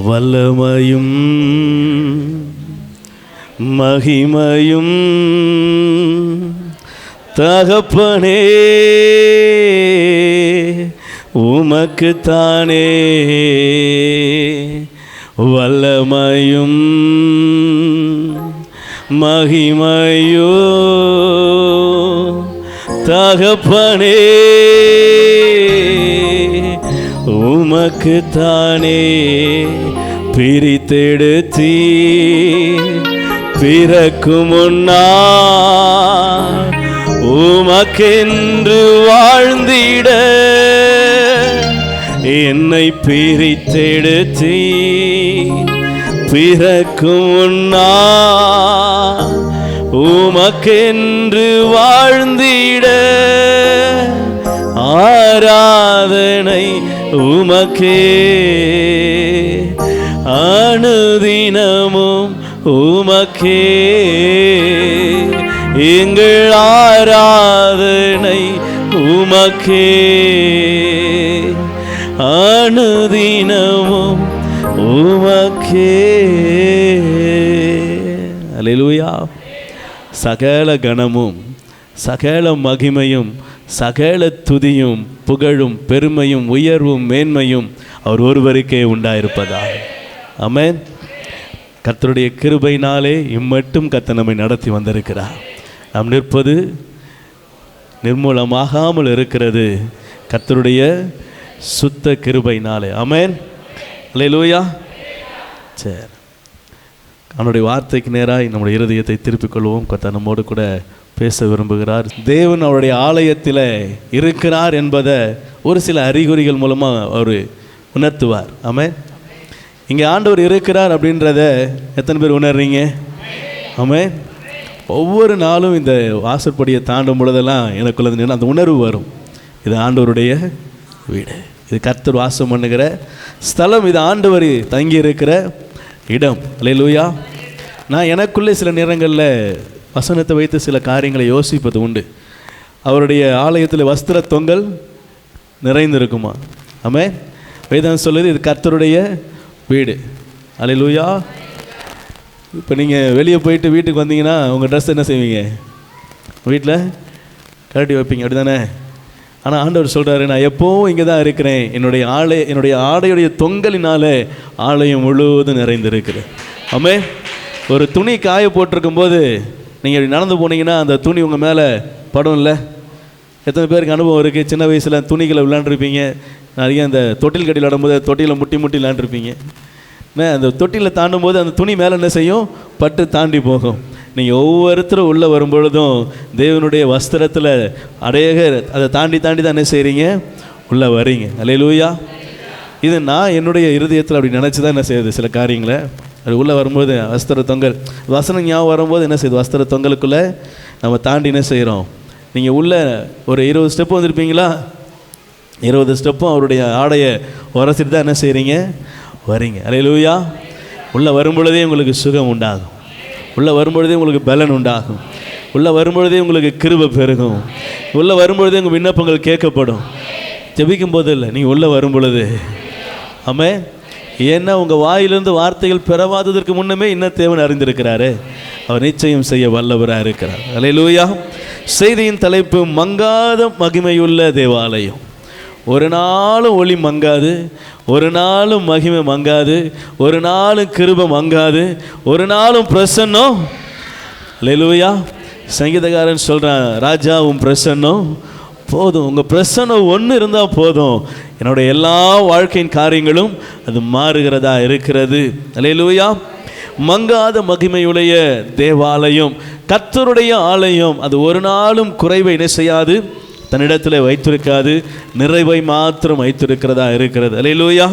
வல்லமையும் மகிமையும் தகப்பனே உமக்குத்தானே. வல்லமையும் மகிமையோ தகப்பனே உமக்குத்தானே. பிரித்தெடுத்தீ பிறக்கும் முன்னால் உமக்கென்று வாழ்ந்திட என்னை பிரித்தெடுத்தீ பிறக்கும் முன்னால் உமக்கென்று வாழ்ந்திட ஆராதனை உமக்கே அனுதினமும் உமக்கே. எங்கள் ஆராதனை உமக்கே அனுதினமும் உமக்கே. அல்லேலூயா. சகல கணமும் சகல மகிமையும் சகல துதியும் புகழும் பெருமையும் உயர்வும் மேன்மையும் அவர் ஒருவருக்கே உண்டாயிருப்பதாக. ஆமென். கர்த்தருடைய கிருபையினாலே இம்மட்டும் கர்த்தர் நம்மை நடத்தி வந்திருக்கிறார். நாம் நிற்பது நிர்மூலமாகாமல் இருக்கிறது கர்த்தருடைய சுத்த கிருபையினாலே. ஆமென். அல்லேலூயா. சரி, அவனுடைய வார்த்தைக்கு நேராக நம்முடைய இருதயத்தை திருப்பிக் கொள்வோம். கர்த்தர் நம்மோடு கூட பேச விரும்புகிறார். தேவன் அவருடைய ஆலயத்தில் இருக்கிறார் என்பதை ஒரு சில அறிகுறிகள் மூலமாக அவர் உணர்த்துவார். ஆமென். இங்கே ஆண்டவர் இருக்கிறார் அப்படின்றத எத்தனை பேர் உணர்றீங்க? ஆமென். ஒவ்வொரு நாளும் இந்த வாசற்படியை தாண்டும் பொழுதெல்லாம் எனக்குள்ள அந்த உணர்வு வரும். இது ஆண்டவருடைய வீடு, இது கர்த்தர் வாசம் பண்ணுகிற ஸ்தலம், இது ஆண்டவர் தங்கி இருக்கிற இடம். அல்லேலூயா. நான் எனக்குள்ளே சில நேரங்களில் வசனத்தை வைத்து சில காரியங்களை யோசிப்பது உண்டு. அவருடைய ஆலயத்தில் வஸ்திர தொங்கல் நிறைந்திருக்குமா? ஆமென். வேதம் சொல்லுது இது கர்த்தருடைய வீடு. அல்லேலூயா. இப்போ நீங்கள் வெளியே போயிட்டு வீட்டுக்கு வந்தீங்கன்னா உங்கள் ட்ரெஸ் என்ன செய்வீங்க? வீட்டில் கழட்டி வைப்பீங்க, அப்படி தானே? ஆனால் ஆண்டவர் சொல்கிறாரு, நான் எப்போவும் இங்கே தான் இருக்கிறேன். என்னுடைய ஆடையுடைய தொங்கலினால் ஆலயம் முழுவதும் நிறைந்திருக்கிறேன். ஆமென். ஒரு துணி காய போட்டிருக்கும்போது நீங்கள் இப்படி நடந்து போனீங்கன்னா அந்த துணி உங்கள் மேலே படும் இல்லை? எத்தனை பேருக்கு அனுபவம் இருக்குது? சின்ன வயசில் துணிகளை விளாண்டுருப்பீங்க. நிறைய அந்த தொட்டில் கட்டி விளாடும்போது தொட்டியில் முட்டி விளாண்டுருப்பீங்க. அந்த தொட்டியில் தாண்டும் போது அந்த துணி மேலே என்ன செய்யும்? பட்டு தாண்டி போகும். நீங்கள் ஒவ்வொருத்தரும் உள்ளே வரும்பொழுதும் தேவனுடைய வஸ்திரத்தில் அநேகர் அதை தாண்டி தான் என்ன செய்கிறீங்க? உள்ளே வரீங்க. அல்லேலூயா. இது நான் என்னுடைய இருதயத்தில் அப்படி நினச்சி தான் என்ன செய்யுது சில காரியங்களை. அது உள்ளே வரும்போது வஸ்திர தொங்கல் வசனம் ஞாபகம் வரும்போது என்ன செய்யுது? வஸ்திர தொங்கலுக்குள்ளே நம்ம தாண்டி என்ன செய்கிறோம்? நீங்கள் உள்ளே ஒரு 20 ஸ்டெப்பு வந்திருப்பீங்களா? 20 ஸ்டெப்பும் அவருடைய ஆடையை உரசிட்டு தான் என்ன செய்கிறீங்க? வரீங்க. அல்லேலூயா. உள்ளே வரும்பொழுதே உங்களுக்கு சுகம் உண்டாகும். உள்ளே வரும்பொழுதே உங்களுக்கு பலன் உண்டாகும். உள்ளே வரும்பொழுதே உங்களுக்கு கிருபை பெருகும். உள்ளே வரும்பொழுதே உங்கள் விண்ணப்பங்கள் கேட்கப்படும். ஜெபிக்கும் போது இல்லை, நீங்கள் உள்ளே வரும்பொழுது. ஆமென். ஏன்னா உங்கள் வாயிலிருந்து வார்த்தைகள் பெறவாததற்கு முன்னமே இன்னும் தேவன் அறிந்திருக்கிறாரு. அவர் நிச்சயம் செய்ய வல்லவராக இருக்கிறார். அல்லேலூயா. செய்தியின் தலைப்பு மங்காத மகிமையுள்ள தேவாலயம். ஒரு நாளும் ஒளி மங்காது, ஒரு நாளும் மகிமை மங்காது, ஒரு நாளும் கிருபை மங்காது, ஒரு நாளும் பிரசன்னம். அல்லேலூயா. சங்கீதக்காரன் சொல்கிறான், ராஜா உன் பிரசன்னம் போதும். உங்கள் பிரசன்னம் ஒன்று இருந்தால் போதும், என்னுடைய எல்லா வாழ்க்கையின் காரியங்களும் அது மாறுகிறதா இருக்கிறது. அல்லேலூயா. மங்காத மகிமையுடைய தேவாலயம், கர்த்தருடைய ஆலயம், அது ஒரு நாளும் குறைவை என்ன செய்யாது, தன்னிடத்தில் வைத்திருக்காது, நிறைவை மாத்திரம் வைத்திருக்கிறதா இருக்கிறது. அல்லேலூயா.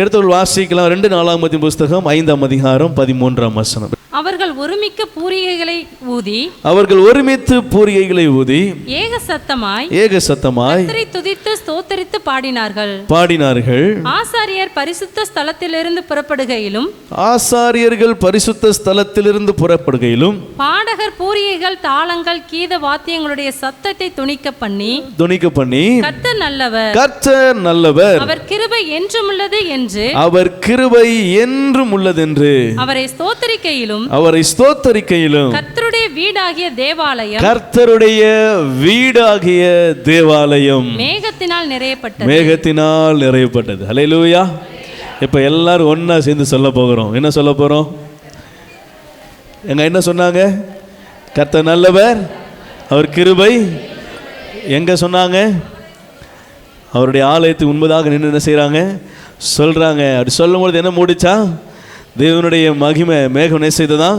எடுத்தவர்கள் வாசிக்கலாம். 2 நாளாகமத்தின் புஸ்தகம் 5ஆம் அதிகாரம் 13ஆம் வசனம். அவர்கள் ஒருமிக்க பூரிகைகளை ஊதி ஏக சத்தமாய் கர்த்தரை துதித்து ஸ்தோத்தரித்து பாடினார்கள். ஆசாரியர் பரிசுத்த ஸ்தலத்திலிருந்து புறப்படுகையிலும் பாடகர் பூரிகைகள், தாளங்கள், கீத வாத்தியங்களுடைய சத்தத்தை துணிக்க பண்ணி கர்த்தர் நல்லவர், அவர் கிருபை என்றும் உள்ளது என்று அவரை ஸ்தோத்தரிக்கையிலும் கர்த்தருடைய வீடாகிய தேவாலயம் மேகத்தினால் நிறையப்பட்டது. ஹல்லேலூயா. இப்ப எல்லாரும் ஒன்னா சேர்ந்து சொல்ல போகிறோம். என்ன சொல்ல போறோம்? என்ன சொன்னாங்க? கர்த்தர் நல்லவர், அவர் கிருபை. எங்க சொன்னாங்க? அவருடைய ஆலயத்துக்கு முன்பதாக நின்று என்ன செய்யறாங்க? சொல்றாங்க. அப்படி சொல்லும் பொழுது என்ன மூடிச்சா? தேவனுடைய மகிமை மேகம் என்ன செய்ததான்?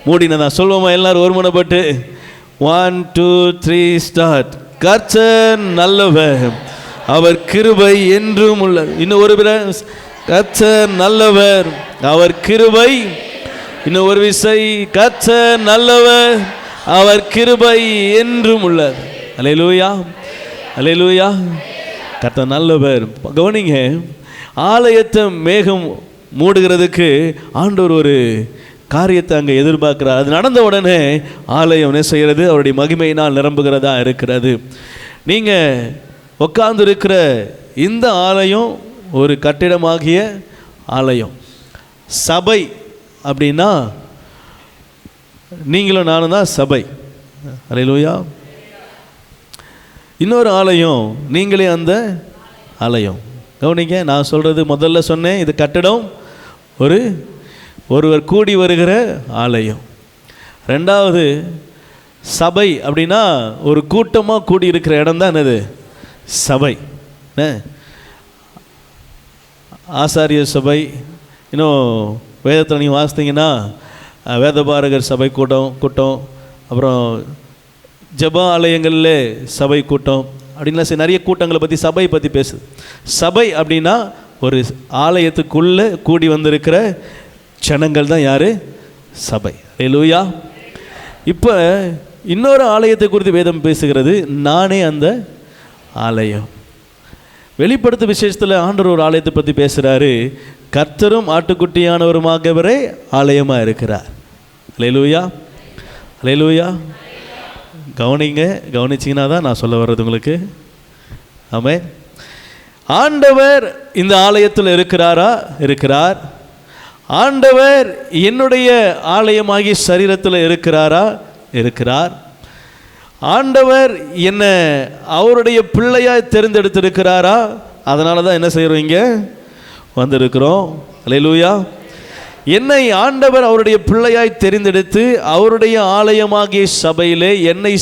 மூடினதான். சொல்லுவோமா எல்லாரும் ஒருமனப்பட்டு? 1 2 3 ஸ்டார்ட். கர்த்தர் நல்லவர், அவர் கிருபை என்றும் உள்ளது. இன்னும் ஒரு பிற, கர்த்தர் நல்லவர், அவர் கிருபை. இன்னும் ஒரு விசை, கர்த்தர் நல்லவர், அவர் கிருபை என்றும் உள்ளது. அல்லேலூயா, அல்லேலூயா. கர்த்தர் நல்லவர். கவனிங்க, ஆலயத்தை மேகம் மூடுகிறதுக்கு ஆண்டவர் ஒரு காரியத்தை அங்கே எதிர்பார்க்கிறார். அது நடந்த உடனே ஆலயம் என்ன செய்கிறது? அவருடைய மகிமையினால் நிரம்புகிறதா இருக்கிறது. நீங்கள் உட்கார்ந்து இருக்கிற இந்த ஆலயம் ஒரு கட்டிடமாகிய ஆலயம். சபை அப்படின்னா நீங்களும் நானும் தான் சபை. அல்லேலூயா. இன்னொரு ஆலயம், நீங்களே அந்த ஆலயம். கவனிங்க, நான் சொல்கிறது முதல்ல சொன்னேன், இது கட்டிடம், ஒருவர் கூடி வருகிற ஆலயம். ரெண்டாவது சபை அப்படின்னா ஒரு கூட்டமாக கூடி இருக்கிற இடம் தான் என்னது? சபை. ஆசாரிய சபை. இன்னும் வேதத்தில் நீங்கள் வாசித்தீங்கன்னா வேதபாரகர் சபை கூட்டம், அப்புறம் ஜப ஆலயங்களில் சபை கூட்டம் அப்படின்லாம் நிறைய கூட்டங்களை பற்றி சபை பற்றி பேசுது. சபை அப்படின்னா ஒரு ஆலயத்துக்குள்ளே கூடி வந்திருக்கிற ஜனங்கள் தான் யார்? சபை. அல்லேலூயா. இப்போ இன்னொரு ஆலயத்தை குறித்து வேதம் பேசுகிறது, நானே அந்த ஆலயம். வெளிப்படுத்த விசேஷத்தில் ஆண்டவர் ஒரு ஆலயத்தை பற்றி பேசுகிறாரு. கர்த்தரும் ஆட்டுக்குட்டியானவருமாகவரே ஆலயமாக இருக்கிறார். அல்லேலூயா, அல்லேலூயா. கவனிச்சிங்கன்னா தான் நான் சொல்ல வர்றது உங்களுக்கு. ஆமென். ஆண்டவர் இந்த ஆலயத்தில் இருக்கிறார். ஆண்டவர் என்னுடைய ஆலயமாகி சரீரத்தில் இருக்கிறார். ஆண்டவர் என்ன அவருடைய பிள்ளையாய் தெரிந்தெடுத்திருக்கிறாரா? அதனால தான் என்ன செய்கிறோம்? இங்கே வந்திருக்கிறோம். அல்லேலூயா. என்னை ஆண்டவர் அவருடைய பிள்ளையாய் தெரிந்தெடுத்து அவருடைய ஆலயமாகிய சபையிலே என்னை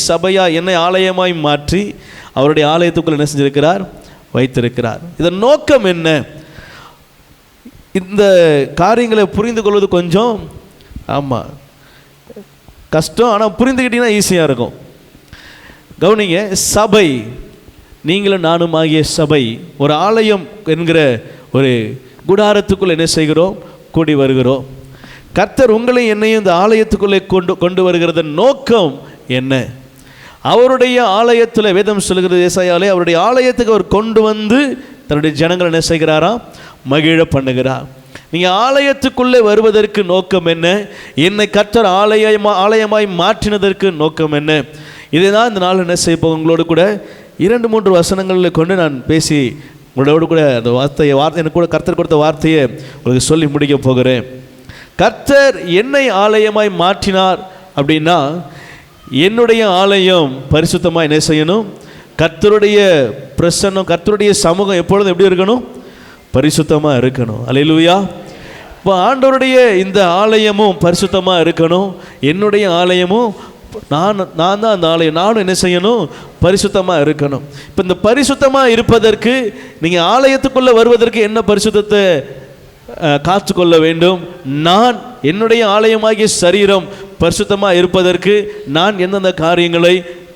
ஆலயமாய் மாற்றி அவருடைய ஆலயத்துக்குள்ள என்ன செஞ்சிருக்கிறார்? வைத்திருக்கிறார். இதன் நோக்கம் என்ன? இந்த காரியங்களை புரிந்து கொள்வது கொஞ்சம் கஷ்டம், ஆனால் புரிந்துக்கிட்டீங்கன்னா ஈஸியாக இருக்கும். கவனிங்க, சபை, நீங்களும் நானும் ஆகிய சபை ஒரு ஆலயம் என்கிற ஒரு குடாரத்துக்குள்ள என்ன செய்கிறோம்? கூடி வருகிறோம். கர்த்தர் உங்களையும் என்னையும் இந்த ஆலயத்துக்குள்ளே கொண்டு வருகிறத நோக்கம் என்ன? அவருடைய ஆலயத்தில் வேதம் சொல்கிறது, ஏசாயாலே அவருடைய ஆலயத்துக்கு அவர் கொண்டு வந்து தன்னுடைய ஜனங்களை என்ன செய்கிறாராம்? மகிழ பண்ணுகிறார். நீங்கள் ஆலயத்துக்குள்ளே வருவதற்கு நோக்கம் என்ன? என்னை கர்த்தர் ஆலயமாய் மாற்றினதற்கு நோக்கம் என்ன? இதை தான் இந்த நாள் என்ன செய்ய போக உங்களோடு கூட 2-3 வசனங்களில் கொண்டு நான் பேசி உங்களோடு கூட அந்த எனக்கு கூட கர்த்தர் கொடுத்த வார்த்தையை உங்களுக்கு சொல்லி முடிக்க போகிறேன். கர்த்தர் என்னை ஆலயமாய் மாற்றினார் அப்படின்னா என்னுடைய ஆலயம் பரிசுத்தமாக என்ன செய்யணும்? கர்த்தருடைய பிரசன்னம், கர்த்தருடைய சமூகம் எப்பொழுதும் எப்படி இருக்கணும்? பரிசுத்தமாக இருக்கணும். அல்லேலூயா. இப்போ ஆண்டவருடைய இந்த ஆலயமும் பரிசுத்தமாக இருக்கணும். என்னுடைய ஆலயமும் நான் தான் அந்த ஆலயம். நானும் என்ன செய்யணும்? பரிசுத்தமாக இருக்கணும். இப்போ இந்த பரிசுத்தமாக இருப்பதற்கு நீங்கள் ஆலயத்துக்குள்ளே வருவதற்கு என்ன பரிசுத்தத்தை காத்துக்கொள்ள வேண்டும்? நான் என்னுடைய ஆலயமாகிய சரீரம் பரிசுத்தமாக இருப்பதற்கு நான் எந்தெந்த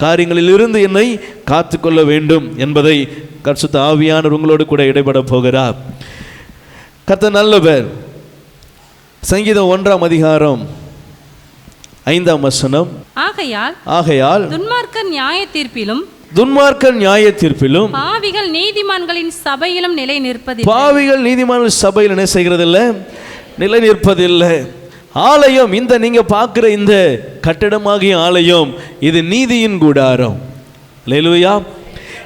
காரியங்களிலிருந்து என்னை காத்துக்கொள்ள வேண்டும் என்பதை பரிசுத்த ஆவியானவர் உங்களோடு கூட இடைப்பட போகிறார். கர்த்தர் நல்லவர். சங்கீதம் 1ஆம் அதிகாரம் 5ஆம் வசனம். ஆகையால் துன்மார்க்கர் நியாய தீர்ப்பிலும் பாவிகள் நீதிமான்களின் சபையிலும் நிலை நிற்பதில்லை. பாவிகள் நீதிமான்கள் சபையில் என்ன செய்கிறதில்லை? நிலை நிற்பதில்லை. ஆலயம், இந்த நீங்க பார்க்கிற இந்த கட்டடமாகிய ஆலயம், இது நீதியின் கூடாரம். அல்லேலூயா.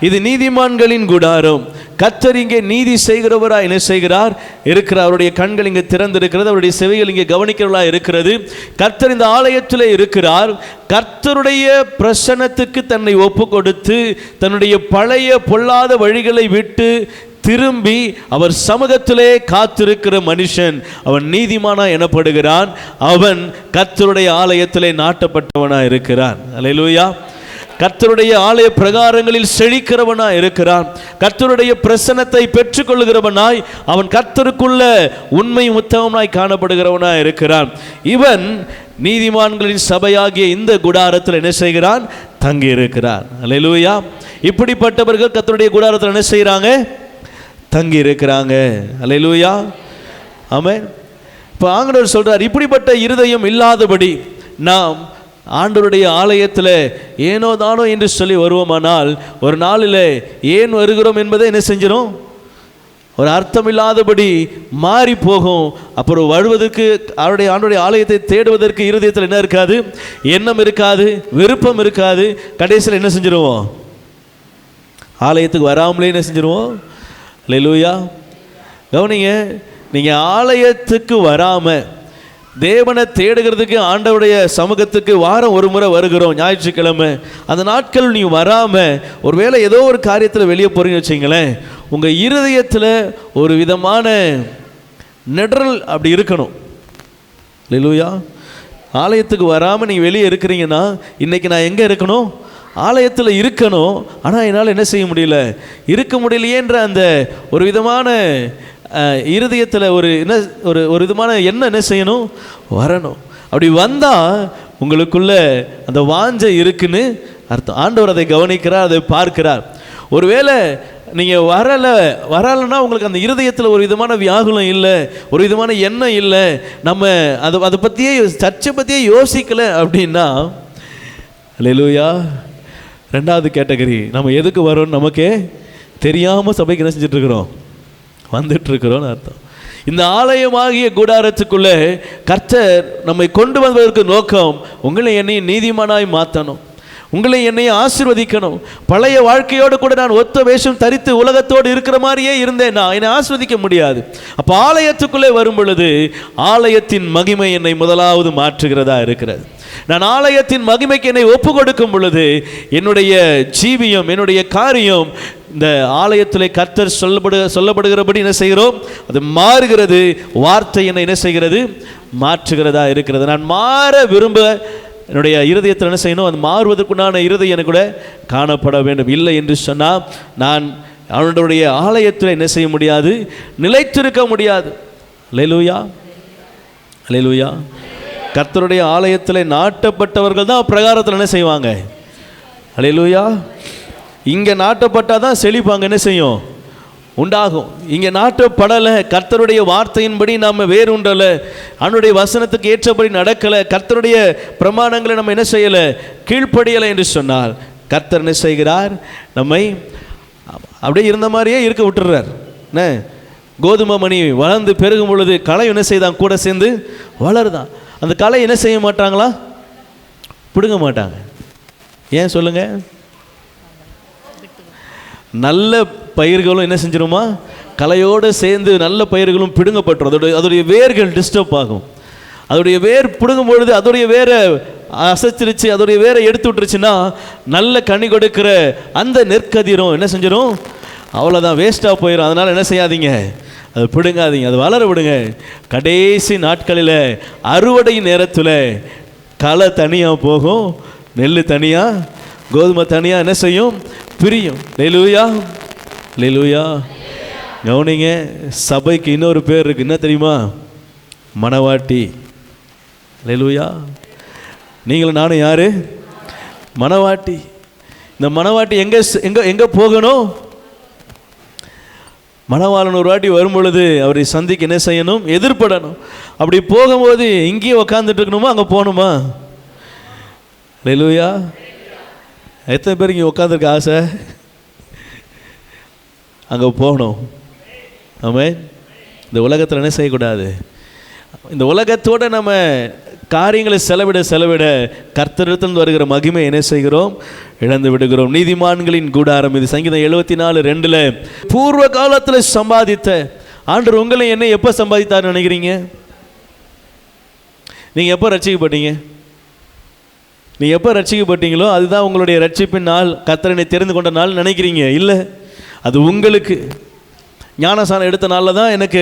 இது நீதிமான்களின் கூடாரம். கர்த்தர் இங்கே நீதி செய்கிறவரா என்ன செய்கிறார் இருக்கிறார். அவருடைய கண்கள் இங்கே திறந்திருக்கிறது, அவருடைய செவிகள் இங்கே கவனிக்கிறவர்களா இருக்கிறது. கர்த்தர் இந்த ஆலயத்தில் இருக்கிறார். கர்த்தருடைய பிரசன்னத்துக்கு தன்னை ஒப்பு கொடுத்து தன்னுடைய பழைய பொல்லாத வழிகளை விட்டு திரும்பி அவர் சமூகத்திலே காத்திருக்கிற மனுஷன் அவன் நீதிமானா எனப்படுகிறான். அவன் கர்த்தருடைய ஆலயத்திலே நாட்டப்பட்டவனா இருக்கிறான். அல்லேலூயா. கர்த்தருடைய ஆலய பிரகாரங்களில் செழிக்கிறவனாய் இருக்கிறான். கர்த்தருடைய பிரசன்னத்தை பெற்றுக்கொள்கிறவனாய் அவன் கர்த்தருக்குள்ள உண்மை உத்தமனாய் காணப்படுகிறவனாய் இருக்கிறான். இவன் நீதிமான்களின் சபையாகிய இந்த கூடாரத்தில் என்ன செய்கிறான்? தங்கி இருக்கிறான். அல்லேலூயா. இப்படிப்பட்டவர்கள் கர்த்தருடைய கூடாரத்தில் என்ன செய்கிறாங்க? தங்கி இருக்கிறாங்க. அல்லேலூயா. ஆமென். இப்போ ஆண்டவர் சொல்றார், இப்படிப்பட்ட இருதயம் இல்லாதபடி நாம் ஆண்டவருடைய ஆலயத்தில் ஏனோ தானோ என்று சொல்லி வருவோமானால் ஒரு நாளில் ஏன் வருகிறோம் என்பதை என்ன செஞ்சிடும்? ஒரு அர்த்தமில்லாதபடி மாறி போகும். அப்புறம் வருவதற்கு ஆண்டவருடைய ஆலயத்தை தேடுவதற்கு இருதயத்தில் என்ன இருக்காது? எண்ணம் இருக்காது, விருப்பம் இருக்காது. கடைசியில் என்ன செஞ்சிருவோம்? ஆலயத்துக்கு வராமலே என்ன செஞ்சிருவோம்? அல்லேலூயா. கவனிங்க, நீங்கள் ஆலயத்துக்கு வராமல் தேவனை தேடுகிறதுக்கு ஆண்டவருடைய சமூகத்துக்கு வாரம் ஒரு முறை வருகிறோம் ஞாயிற்றுக்கிழமை. அந்த நாட்கள் நீ வராமல் ஒருவேளை ஏதோ ஒரு காரியத்தில் வெளியே போகிறீங்கன்னு வச்சிங்களேன், உங்கள் இருதயத்தில் ஒரு விதமான நெடரல் அப்படி இருக்கணும். அல்லேலூயா. ஆலயத்துக்கு வராமல் நீங்கள் வெளியே இருக்கிறீங்கன்னா இன்றைக்கி நான் எங்கே இருக்கணும்? ஆலயத்தில் இருக்கணும். ஆனால் என்னால் என்ன செய்ய முடியல, இருக்க முடியலையேன்ற அந்த ஒரு விதமான இருதயத்தில் ஒரு என்ன ஒரு விதமான எண்ணம் என்ன செய்யணும்? வரணும். அப்படி வந்தால் உங்களுக்குள்ள அந்த வாஞ்சை இருக்குன்னு அர்த்தம். ஆண்டவர் அதை கவனிக்கிறார், அதை பார்க்கிறார். ஒருவேளை நீங்கள் வரலைன்னா உங்களுக்கு அந்த இருதயத்தில் ஒரு விதமான வியாகுலம் இல்லை, ஒரு விதமான எண்ணம் இல்லை, நம்ம அதை பற்றியே சர்ச்சை பற்றியே யோசிக்கலை அப்படின்னா, அல்லேலூயா, ரெண்டாவது கேட்டகரி. நம்ம எதுக்கு வரோம்னு நமக்கே தெரியாமல் சபைக்கு என்ன செஞ்சிட்ருக்கிறோம்? வந்துட்டுருக்கிறோன்னு அர்த்தம். இந்த ஆலயமாகிய கூடாரத்துக்குள்ளே கர்த்தர் நம்மை கொண்டு வந்ததற்கு நோக்கம் உங்களை என்னையும் நீதிமானாய் மாற்றணும், உங்களை என்னையும் ஆசீர்வதிக்கணும். பழைய வாழ்க்கையோடு கூட நான் ஒத்த வேஷம் தரித்து உலகத்தோடு இருக்கிற மாதிரியே இருந்தேன், நான் என்னை ஆசீர்வதிக்க முடியாது. அப்போ ஆலயத்துக்குள்ளே வரும் பொழுது ஆலயத்தின் மகிமை என்னை முதலாவது மாற்றுகிறதா இருக்கிறது. நான் ஆலயத்தின் மகிமைக்கு என்னை ஒப்பு கொடுக்கும் பொழுது என்னுடைய ஜீவியம், என்னுடைய காரியம் இந்த ஆலயத்திலே கர்த்தர் சொல்லப்படுகிறபடி என்ன செய்கிறோம்? அது மாறுகிறது. வார்த்தை என்னை என்ன செய்கிறது? மாற்றுகிறதா இருக்கிறது. நான் மாற விரும்ப என்னுடைய இருதயத்தில் என்ன செய்யணும்? அது மாறுவதற்குண்டான இருதயம் எனக்கு கூட காணப்பட வேண்டும். இல்லை என்று சொன்னால் நான் அவனுடைய ஆலயத்தில் என்ன செய்ய முடியாது? நிலைத்திருக்க முடியாது. அல்லேலூயா. அல்லேலூயா. கர்த்தருடைய ஆலயத்தில் நாட்டப்பட்டவர்கள் தான் பிரகாரத்தில் என்ன செய்வாங்க? அல்லேலூயா. இங்கே நாட்டப்பட்டால் தான் செழிப்பாங்க என்ன செய்யும்? உண்டாகும். இங்கே நாட்டப்படலை, கர்த்தருடைய வார்த்தையின்படி நாம் வேறுண்டலை, அவனுடைய வசனத்துக்கு ஏற்றபடி நடக்கலை, கர்த்தருடைய பிரமாணங்களை நம்ம என்ன செய்யலை, கீழ்ப்படியலை என்று சொன்னால் கர்த்தர் என்ன செய்கிறார்? நம்மை அப்படியே இருந்த மாதிரியே இருக்க விட்டுறார். என்ன, கோதுமை மணி வளர்ந்து பெருகும் பொழுது களை என்ன செய்தான்? கூட சேர்ந்து வளருதான். அந்த களை என்ன செய்ய மாட்டாங்களா? பிடுங்க மாட்டாங்க. ஏன் சொல்லுங்க? நல்ல பயிர்களும் என்ன செஞ்சிருமா? களையோடு சேர்ந்து நல்ல பயிர்களும் பிடுங்கப்பட்டுரும். அதோடைய வேர்கள் டிஸ்டர்ப் ஆகும். அதோடைய வேர் பிடுங்கும் பொழுது அதோடைய வேரை அசைச்சிருச்சு, அதோடைய வேரை எடுத்து விட்டுருச்சுன்னா நல்ல கனி கொடுக்கிற அந்த நெற்கதிரும் என்ன செஞ்சிடும்? அவ்வளோதான், வேஸ்ட்டாக போயிடும். அதனால் என்ன செய்யாதீங்க? அது பிடுங்காதீங்க, அது வளர விடுங்க. கடைசி நாட்களில் அறுவடை நேரத்தில் களை தனியாக போகும், நெல் தனியாக, கோதுமை தனியாக என்ன செய்யும்? பிரியும். அல்லேலூயா. அல்லேலூயா. கவனிங்க, சபைக்கு இன்னொரு பேர் இருக்கு. என்ன தெரியுமா? மணவாட்டி. அல்லேலூயா. நீங்களும் நானும் யாரு? மணவாட்டி. இந்த மணவாட்டி எங்கே எங்கே எங்கே போகணும்? மணவாளன் ஒரு வாட்டி வரும் பொழுது அவரை சந்திக்க என்ன செய்யணும்? எதிர்படணும். அப்படி போகும்போது இங்கேயே உக்காந்துட்டு இருக்கணுமா, அங்கே போகணுமா? அல்லேலூயா. எத்தனை பேருக்கு இங்கே உட்காந்துருக்க ஆசை அங்கே போகணும்? ஆமென். இந்த உலகத்தில் என்ன செய்யக்கூடாது? இந்த உலகத்தோடு நம்ம காரியங்களை செலவிட கர்த்தரிடத்தில் வருகிற மகிமை என்ன செய்கிறோம்? இழந்து விடுகிறோம். நீதிமான்களின் கூடாரம் இது. சங்கீதம் 74:2 பூர்வ காலத்தில் சம்பாதித்த ஆண்டவர் உங்களை என்ன எப்போ சம்பாதித்தார் நினைக்கிறீங்க? நீங்கள் எப்போ ரட்சிக்கப்பட்டீங்க? நீங்கள் எப்போ ரட்சிக்கப்பட்டீங்களோ அதுதான் உங்களுடைய ரட்சிப்பின் நாள், கர்த்தரை தெரிந்து கொண்ட நாள் நினைக்கிறீங்க. இல்லை, அது உங்களுக்கு ஞானசானம் எடுத்த நாளில் தான் எனக்கு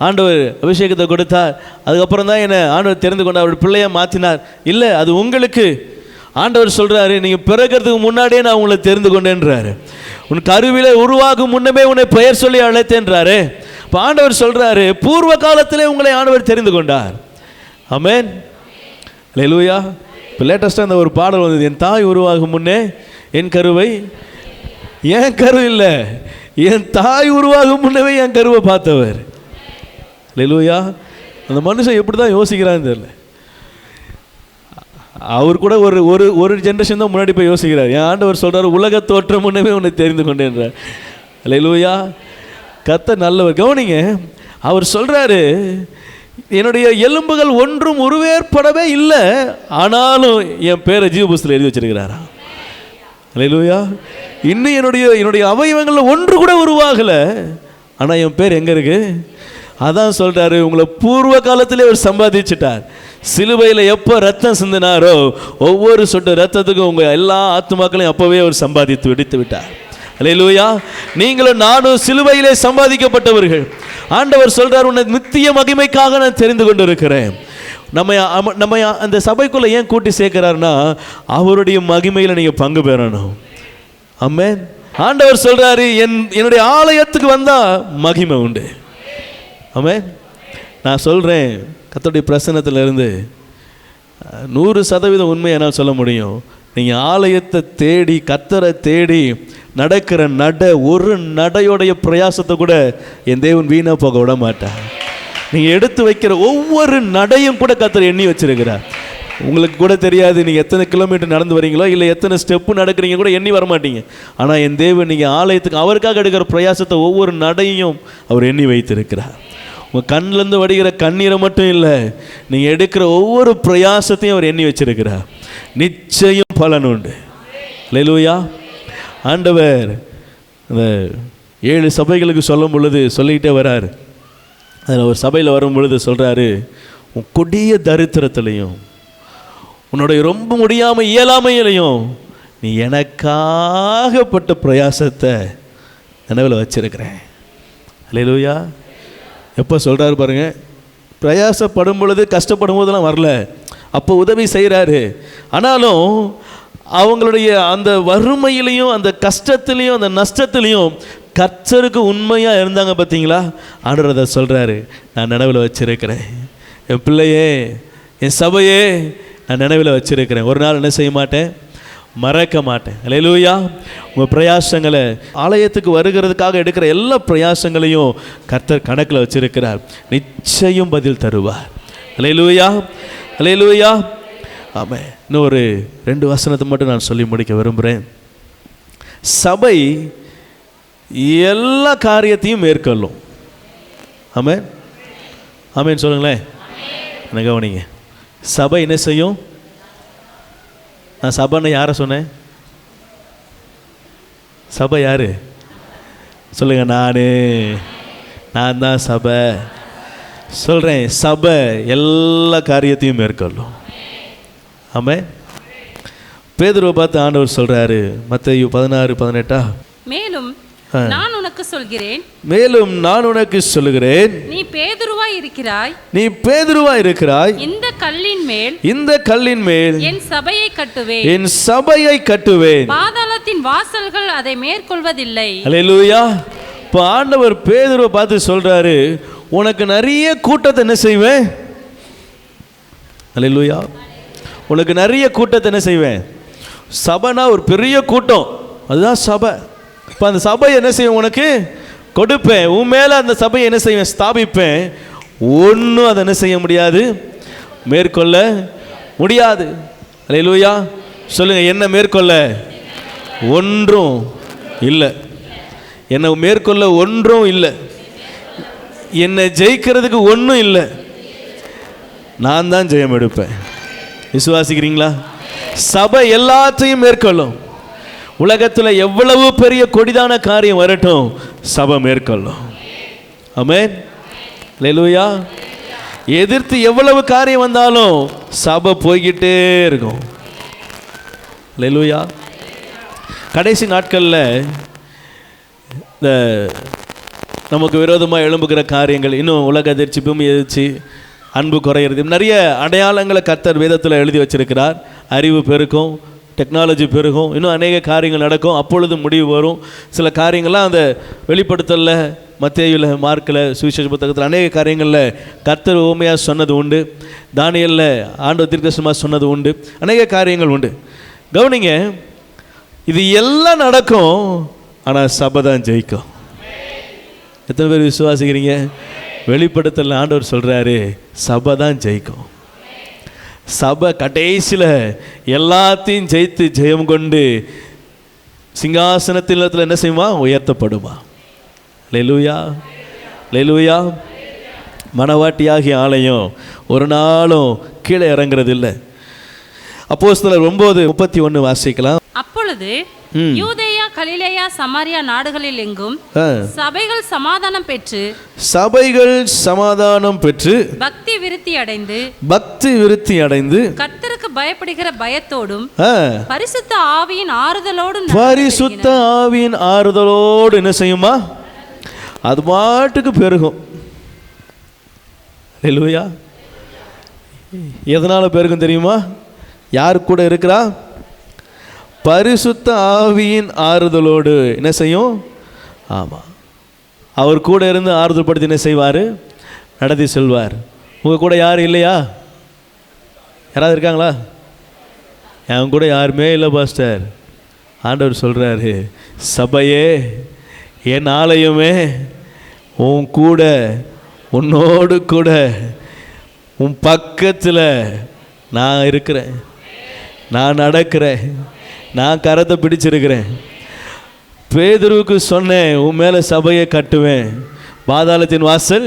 ஆண்டவர் அபிஷேகத்தை கொடுத்தார், அதுக்கப்புறம் தான் என்னை ஆண்டவர் தெரிந்து கொண்டார், அவருடைய பிள்ளையை மாற்றினார். இல்லை, அது உங்களுக்கு. ஆண்டவர் சொல்கிறாரு, நீங்கள் பிறக்கிறதுக்கு முன்னாடியே நான் உங்களை தெரிந்து கொண்டேன்றாரு. உன் கருவிலே உருவாகும் முன்னமே உன்னை பெயர் சொல்லி அழைத்தேன்றாரு. இப்போ ஆண்டவர் சொல்கிறாரு, பூர்வ காலத்திலே உங்களை ஆண்டவர் தெரிந்து கொண்டார். ஆமென். அல்லேலூயா. இப்போ லேட்டஸ்ட்டாக அந்த ஒரு பாடல் வந்தது, என் தாய் உருவாகும் முன்னே என் கருவை, என் கரு இல்லை, என் தாய் உருவாகும் முன்னவே என் கருவை பார்த்தவர். அல்லேலூயா. அந்த மனுஷன் எப்படி தான் யோசிக்கிறான்னு தெரியல. அவர் கூட ஒரு ஒரு ஒரு ஜென்ரேஷன் தான் முன்னாடி போய் யோசிக்கிறார். என் ஆண்டவர் சொல்கிறார், உலக தோற்றம் முன்னமே உன்னை தெரிந்து கொண்டேன்றார். அல்லேலூயா. கர்த்தர் நல்லவர். கவனிங்க, அவர் சொல்கிறாரு, என்னுடைய எலும்புகள் ஒன்றும் உருவேற்படவே இல்லை, ஆனாலும் என் பேரை ஜீவ புஸ்தகத்தில் எழுதி வச்சிருக்கிறாரா. அல்லேலூயா. இன்னும் என்னுடைய அவயவங்களில் ஒன்று கூட உருவாகலை, ஆனால் என் பேர் எங்கே இருக்கு? அதான் சொல்கிறாரு, உங்களை பூர்வ காலத்திலே அவர் சம்பாதிச்சிட்டார். சிலுவையில் எப்போ ரத்தம் சிந்தினாரோ ஒவ்வொரு சொட்டு ரத்தத்துக்கும் உங்கள் எல்லா ஆத்துமாக்களையும் அப்போவே அவர் சம்பாதித்து விடுத்து விட்டார். அல்லேலூயா. நீங்களும் நானும் சிலுவையிலே சம்பாதிக்கப்பட்டவர்கள். ஆண்டவர் சொல்கிறார், உன்னை நித்திய மகிமைக்காக நான் தெரிந்து கொண்டு இருக்கிறேன். நம்ம அந்த சபைக்குள்ளே ஏன் கூட்டி சேர்க்கிறாருன்னா, அவருடைய மகிமையில் நீங்கள் பங்கு பெறணும். ஆமென். ஆண்டவர் சொல்கிறாரு, என்னுடைய ஆலயத்துக்கு வந்தால் மகிமை உண்டு. ஆமென். நான் சொல்கிறேன், கர்த்தருடைய பிரசன்னத்திலிருந்து 100% உண்மை என்னால் சொல்ல முடியும். நீங்கள் ஆலயத்தை தேடி கர்த்தரை தேடி நடக்கிற ஒரு நடையோடைய பிரயாசத்தை கூட என் தேவன் வீணாக போக விட மாட்டார். நீங்கள் எடுத்து வைக்கிற ஒவ்வொரு நடையும் கூட கர்த்தர் எண்ணி வச்சிருக்கிறார். உங்களுக்கு கூட தெரியாது நீங்கள் எத்தனை கிலோமீட்டர் நடந்து வரீங்களோ, இல்லை எத்தனை ஸ்டெப்பு நடக்கிறீங்க கூட எண்ணி வரமாட்டீங்க. ஆனால் என் தேவன் நீங்கள் ஆலயத்துக்கு அவருக்காக எடுக்கிற பிரயாசத்தை ஒவ்வொரு நடையும் அவர் எண்ணி வைத்திருக்கிறார். உங்கள் கண்ணிலேருந்து வடிகிற கண்ணீரை மட்டும் இல்லை, நீங்கள் எடுக்கிற ஒவ்வொரு பிரயாசத்தையும் அவர் எண்ணி வச்சிருக்கிறார். நிச்சயம் பலன் உண்டு. அல்லேலூயா. ஆண்டவர் அந்த 7 சபைகளுக்கு சொல்லும் பொழுது சொல்லிக்கிட்டே வரார். அதில் ஒரு சபையில் வரும் பொழுது சொல்கிறாரு, உன் கொடிய தரித்திரத்திலையும் உன்னுடைய ரொம்ப முடியாமல் இயலாமையிலையும் நீ எனக்காகப்பட்ட பிரயாசத்தை நினைவில் வச்சிருக்கிறேன். அல்லேலூயா. எப்போ சொல்கிறாரு பாருங்க, பிரயாசப்படும் பொழுது கஷ்டப்படும் போதெல்லாம் வரல, அப்போ உதவி செய்கிறாரு. ஆனாலும் அவங்களுடைய அந்த வறுமையிலையும் அந்த கஷ்டத்துலேயும் அந்த நஷ்டத்துலேயும் கர்த்தருக்கு உண்மையாக இருந்தாங்க. பார்த்தீங்களா? ஆண்டவர் அதை சொல்கிறாரு, நான் நினைவில் வச்சிருக்கிறேன். என் பிள்ளையே, என் சபையே நான் நினைவில் வச்சிருக்கிறேன். ஒரு நாள் என்ன செய்ய மாட்டேன், மறக்க மாட்டேன். அல்லேலூயா. உங்கள் பிரயாசங்களை, ஆலயத்துக்கு வருகிறதுக்காக எடுக்கிற எல்லா பிரயாசங்களையும் கர்த்தர் கணக்கில் வச்சிருக்கிறார். நிச்சயம் பதில் தருவார். அல்லேலூயா. அல்லேலூயா. ஆமாம். இன்னும் ஒரு 2 வசனத்தை மட்டும் நான் சொல்லி முடிக்க விரும்புகிறேன். சபை எல்லா காரியத்தையும் மேற்கொள்ளும். ஆமென். ஆமென் சொல்லுங்களேன். என்ன கவனிங்க, சபை என்ன செய்யும்? நான் சபைன்னு யாரை சொன்னேன்? சபை யாரு சொல்லுங்க? நான் தான் சபை சொல்கிறேன். சபை எல்லா காரியத்தையும் மேற்கொள்ளும். ஆமென். பேதுருவை பார்த்து ஆண்டவர் சொல்கிறாரு, மத்தேயு 16:18, மேலும் நான் உனக்கு சொல்கிறேன், நீ பேதுருவாய் இருக்கிறாய். இந்த கல்லின் மேல் என் சபையை கட்டுவேன். பாதாளத்தின் வாசல்கள் அதை மேற்கொள்வதில்லை. அல்லேலூயா. இப்போ ஆண்டவர் பேதுருவை பார்த்து சொல்றாரு, உனக்கு நிறைய கூட்டத்தை என்ன செய்வேன்? அல்லேலூயா. உனக்கு நிறைய கூட்டத்தை என்ன செய்வேன்? சபைனா ஒரு பெரிய கூட்டம், அதுதான் சபை. இப்போ அந்த சபையை என்ன செய்வேன்? உனக்கு கொடுப்பேன். உன் மேலே அந்த சபையை என்ன செய்வேன்? ஸ்தாபிப்பேன். ஒன்றும் அதை என்ன செய்ய முடியாது, மேற்கொள்ள முடியாது. அல்லேலூயா. சொல்லுங்க, என்ன மேற்கொள்ள ஒன்றும் இல்லை. என்னை மேற்கொள்ள ஒன்றும் இல்லை. என்னை ஜெயிக்கிறதுக்கு ஒன்றும் இல்லை. நான் தான் ஜெயம் எடுப்பேன். விசுவாசிக்கிறீங்களா? சபை எல்லாத்தையும் மேற்கொள்ளும். உலகத்தில் எவ்வளவு பெரிய கொடிதான காரியம் வரட்டும், சபை மேற்கொள்ளும். ஆமென். அல்லேலூயா. எதிர்த்து எவ்வளவு காரியம் வந்தாலும் சபை போய்கிட்டே இருக்கும். அல்லேலூயா. கடைசி நாட்களில் இந்த நமக்கு விரோதமாக எழும்புகிற காரியங்கள், இன்னும் உலக எதிர்ச்சி, பூமி எதிர்ச்சி, அன்பு குறையிறது, நிறைய அடையாளங்களை கர்த்தர் வேதத்தில் எழுதி வச்சிருக்கிறார். அறிவு பெருக்கும், டெக்னாலஜி பெருகும், இன்னும் அநேக காரியங்கள் நடக்கும். அப்பொழுது முடிவு வரும். சில காரியங்கள்லாம் அந்த வெளிப்படுத்தலில், மத்தேயுல, மார்க்கில், சுவிசேஷ புத்தகத்தில் அநேக காரியங்களில் கர்த்தர் உவமையாக சொன்னது உண்டு. தானியேலில் ஆண்டவர் தீர்க்கதரிசனமாக சொன்னது உண்டு. அநேக காரியங்கள் உண்டு. கவனிங்க, இது எல்லாம் நடக்கும், ஆனால் சபை தான் ஜெயிக்கும். எத்தனை பேர் விசுவாசிக்கிறீங்க? வெளிப்படுத்தல் ஆண்டவர் சொல்கிறாரு, சபை தான் ஜெயிக்கும். சபை கடைசியில் எல்லாத்தையும் ஜெயித்து ஜெயம் கொண்டு சிங்காசனத்தில் என்ன செய்யுமா? உயர்த்தப்படுமா. அல்லேலூயா, அல்லேலூயா. மணவாட்டியாகிய ஆலயம் ஒரு நாளும் கீழே இறங்குறது இல்லை. அப்போஸ்தலர் 9:31 வாசிக்கலாம். அப்பொழுது யூதேயா, கலிலேயா, சமாரியா நாடுகளில் எங்கும் சபைகள் சமாதானம் பெற்று பக்தி விருத்தி அடைந்து கர்த்தருக்கு பயப்படுகிற பயத்தோடும் பரிசுத்த ஆவியின் ஆறுதலோடு என்ன செய்யுமா? அது பாட்டுக்கு பெருகும். அல்லேலூயா. எதனால பெருகும் தெரியுமா? யார் கூட இருக்கிறா? பரிசுத்த ஆவியின் ஆறுதலோடு என்ன செய்யும்? ஆமாம், அவர் கூட இருந்து ஆறுதல் படுத்தி என்ன செய்வார்? நடத்தி செல்வார். உங்கள் கூட யாரும் இல்லையா? யாராவது இருக்காங்களா? என் கூட யாருமே இல்லை பாஸ்டர். ஆண்டவர் சொல்கிறாரு, சபையே, என் ஆலயமே, உன் கூட, உன்னோடு கூட, உன் பக்கத்தில் நான் இருக்கிறேன், நான் நடக்கிறேன், நான் கரத்தை பிடிச்சிருக்கிறேன். பேதுருவுக்கு சொன்னேன், உன் மேலே சபையை கட்டுவேன், பாதாளத்தின் வாசல்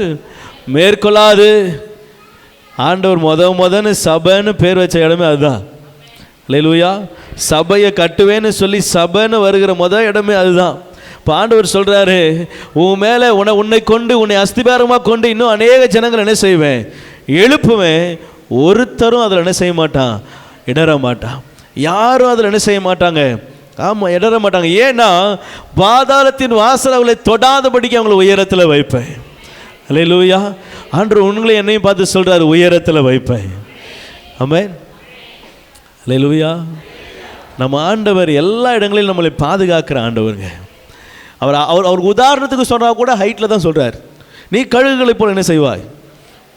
மேற்கொள்ளாது. ஆண்டவர் முதன்னு சபைன்னு பேர் வச்ச இடமே அதுதான். அல்லேலூயா. சபையை கட்டுவேன்னு சொல்லி சபைன்னு வருகிற இடமே அதுதான். இப்போ ஆண்டவர் சொல்கிறாரு, உன் மேலே உன்னை கொண்டு, உன்னை அஸ்திபாரமாக கொண்டு இன்னும் அநேக ஜனங்கள் என்ன செய்வேன்? எழுப்புவேன். ஒருத்தரும் அதில் என்ன செய்ய மாட்டான்? இடற மாட்டான். யாரும் அதில் என்ன செய்ய மாட்டாங்க? ஆமாம், இடற மாட்டாங்க. ஏன்னா பாதாளத்தின் வாசல் அவளை தொடாதபடிக்கு அவங்களை உயரத்தில் வைப்பேன். அல்லேலூயா. ஆண்டவர் உங்களை என்னையும் பார்த்து சொல்கிறார், உயரத்தில் வைப்பேன். ஆமென். அல்லேலூயா. நம்ம ஆண்டவர் எல்லா இடங்களிலும் நம்மளை பாதுகாக்கிற ஆண்டவருங்க. அவர் உதாரணத்துக்கு சொன்னால் கூட ஹைட்டில் தான் சொல்கிறார். நீ கழுகுகளைப் போல் என்ன செய்வாய்?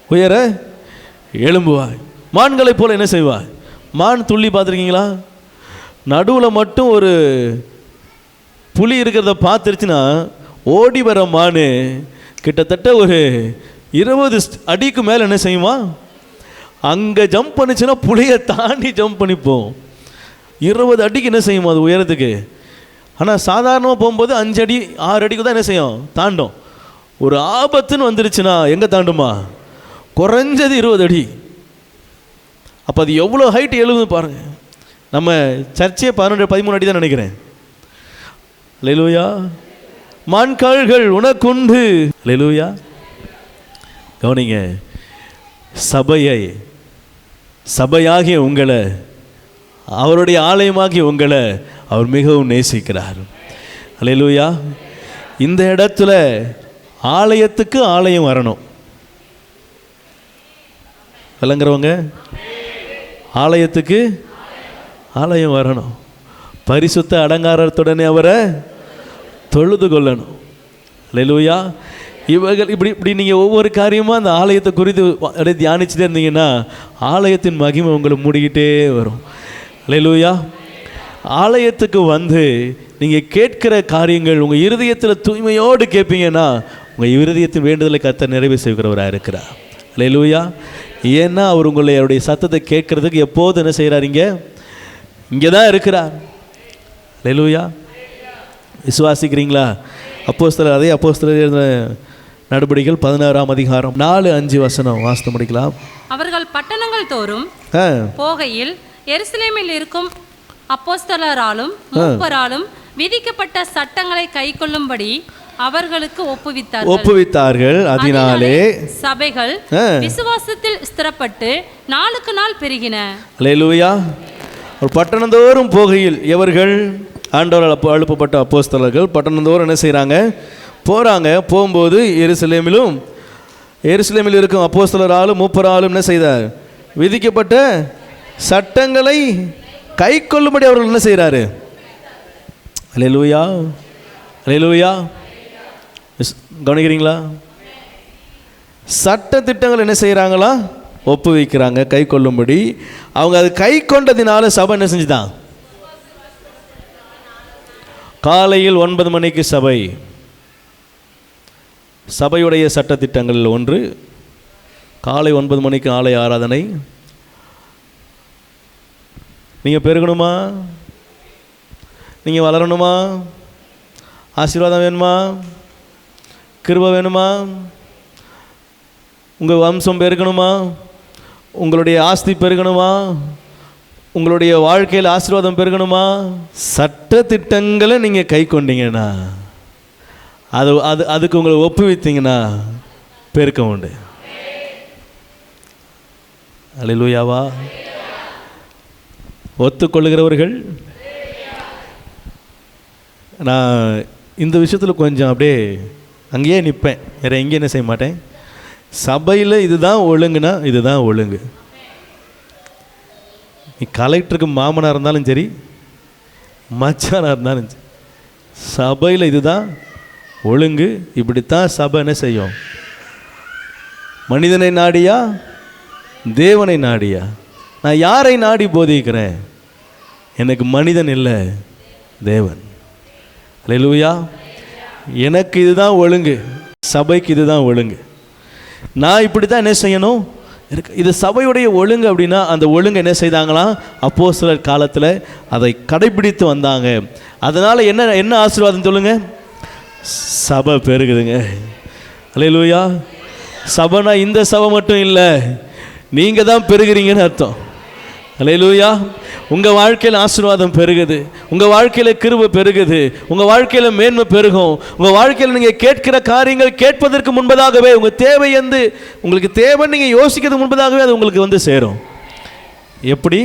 உயர எழும்புவாய். மான்களைப் போல் என்ன செய்வாய்? மான் துள்ளி பார்த்துருக்கீங்களா? நடுவில் மட்டும் ஒரு புலி இருக்கிறத பார்த்துருச்சுன்னா ஓடி வர மான் கிட்டத்தட்ட ஒரு 20 அடிக்கு மேலே என்ன செய்யுமா? அங்கே ஜம்ப் பண்ணிச்சுன்னா புலியை தாண்டி ஜம்ப் பண்ணிப்போம். 20 அடிக்கு என்ன செய்யுமா அது உயரத்துக்கு? ஆனால் சாதாரணமாக போகும்போது 5 அடி 6 அடிக்கு தான் என்ன செய்யும்? தாண்டும். ஒரு ஆபத்துன்னு வந்துருச்சுன்னா எங்கே தாண்டுமா? குறைஞ்சது 20 அடி. அப்போ அது எவ்வளோ ஹைட் எழுது பாருங்கள். நம்ம சர்ச்சையே 12-13 அடி தான் நினைக்கிறேன். அல்லேலூயா. மான்கால்கள் உனக்குண்டு. அல்லேலூயா. கவனிங்க, சபையாகிய உங்களை, அவருடைய ஆலயமாகிய உங்களை அவர் மிகவும் நேசிக்கிறார். அல்லேலூயா. இந்த இடத்துல ஆலயத்துக்கு ஆலயம் வரணும். விளங்குறவங்க, ஆலயத்துக்கு ஆலயம் வரணும். பரிசுத்த அலங்காரத்துடனே அவரை தொழுது கொள்ளணும். அல்லேலூயா. இவர்கள் இப்படி நீங்கள் ஒவ்வொரு காரியமாக அந்த ஆலயத்தை குறித்து அப்படியே தியானிச்சுட்டே இருந்தீங்கன்னா ஆலயத்தின் மகிமை உங்களை மூடிக்கிட்டே வரும். அல்லேலூயா. ஆலயத்துக்கு வந்து நீங்கள் கேட்கிற காரியங்கள் உங்கள் இருதயத்தில் தூய்மையோடு கேட்பீங்கன்னா உங்கள் இருதயத்தின் வேண்டுதலை கர்த்தர் நிறைவு செய்கிறவராக இருக்கிறார். அல்லேலூயா. ஏன்னா அவர் உங்களுடைய சத்தத்தை கேட்கறதுக்கு எப்போது என்ன செய்கிறாருங்க? இங்கே தான் இருக்கிறார். அல்லேலூயா. விசுவாசிக்கிறீங்களா? அப்போஸ்தலர், அதே அப்போஸ்தலர் எழுதின நடபடிகள் 16ஆம் அதிகாரம் 4-5 வசனம் வாசித்து முடிக்கலாம். அவர்கள் பட்டணங்கள் தோறும் போகையில் எருசலேமில் இருக்கும் அப்போஸ்தலராலும் மூப்பராலும் விதிக்கப்பட்ட சட்டங்களை கைக்கொள்ளும்படி அவர்களுக்கு ஒப்புவித்தார்கள். அதனாலே சபைகள் விசுவாசத்தில் ஸ்திரப்பட்டு நாளுக்கு நாள் பெருகின. அல்லேலூயா. ஒரு பட்டணந்தோறும் போகையில் எவர்கள்? ஆண்டவரால் அனுப்பப்பட்ட அப்போஸ்தலர்கள் பட்டணந்தோறும் என்ன செய்கிறாங்க? போகிறாங்க. போகும்போது எருசலேமில் இருக்கும் அப்போஸ்தலராலும் மூப்பராலும் என்ன செய்தார்? விதிக்கப்பட்ட சட்டங்களை கை கொள்ளும்படி அவர்கள் என்ன செய்கிறாரு? அல்லேலூயா, அல்லேலூயா. கவனிக்கிறீங்களா? சட்ட திட்டங்கள் என்ன செய்கிறாங்களா? ஒப்புவிக்கிறாங்க கை கொள்ளும்படி. அவங்க அது கை கொண்டதினால சபை என்ன செஞ்சுதான்? காலையில் 9 மணிக்கு சபையுடைய சட்டத்திட்டங்களில் ஒன்று காலை 9 மணிக்கு ஆலய ஆராதனை. நீங்கள் பெருகணுமா? நீங்கள் வளரணுமா? ஆசீர்வாதம் வேணுமா? கிருபை வேணுமா? உங்கள் வம்சம் பெருகணுமா? உங்களுடைய ஆஸ்தி பெருகணுமா? உங்களுடைய வாழ்க்கையில் ஆசீர்வாதம் பெருகணுமா? சட்ட திட்டங்களை நீங்கள் கை கொண்டீங்கன்னா, அதுக்கு உங்களை ஒப்புவித்தீங்கன்னா பெருக்கம் உண்டு. அல்லேலூயாவா. ஒத்துக்கொள்ளுகிறவர்கள். நான் இந்த விஷயத்தில் கொஞ்சம் அப்படியே அங்கேயே நிற்பேன், வேறு எங்கேயும் என்ன செய்ய மாட்டேன். சபையில் இதுதான் ஒழுங்குனா இதுதான் ஒழுங்கு. நீ கலெக்டருக்கு மாமனாக இருந்தாலும் சரி, மச்சானாக இருந்தாலும் சரி, சபையில் இதுதான் ஒழுங்கு. இப்படித்தான் சபை என்ன செய்யும்? மனிதனை நாடியா தேவனை நாடியா? நான் யாரை நாடி போதிக்கிறேன்? எனக்கு மனிதன் இல்லை, தேவன். அல்லேலூயா. எனக்கு இதுதான் ஒழுங்கு, சபைக்கு இதுதான் ஒழுங்கு. நான் இப்படி தான் என்ன செய்யணும்? இது சபையுடைய ஒழுங்கு. அப்படின்னா அந்த ஒழுங்கு என்ன செய்தாங்களாம்? அப்போஸ்தலர் காலத்தில் அதை கடைபிடித்து வந்தாங்க. அதனால் என்ன ஆசீர்வாதம் சொல்லுங்க? சபை பெருகுதுங்க. அல்லேலூயா. சபைனா இந்த சபை மட்டும் இல்லை, நீங்கள் தான் பெருகிறீங்கன்னு அர்த்தம். அல்லேலூயா. உங்கள் வாழ்க்கையில் ஆசீர்வாதம் பெருகுது, உங்கள் வாழ்க்கையில் கிருபை பெருகுது, உங்கள் வாழ்க்கையில் மேன்மை பெருகும். உங்கள் வாழ்க்கையில் நீங்கள் கேட்கிற காரியங்கள் கேட்பதற்கு முன்பதாகவே உங்கள் தேவை உங்களுக்கு தேவைன்னு நீங்கள் யோசிக்கிறது முன்பதாகவே அது உங்களுக்கு சேரும். எப்படி?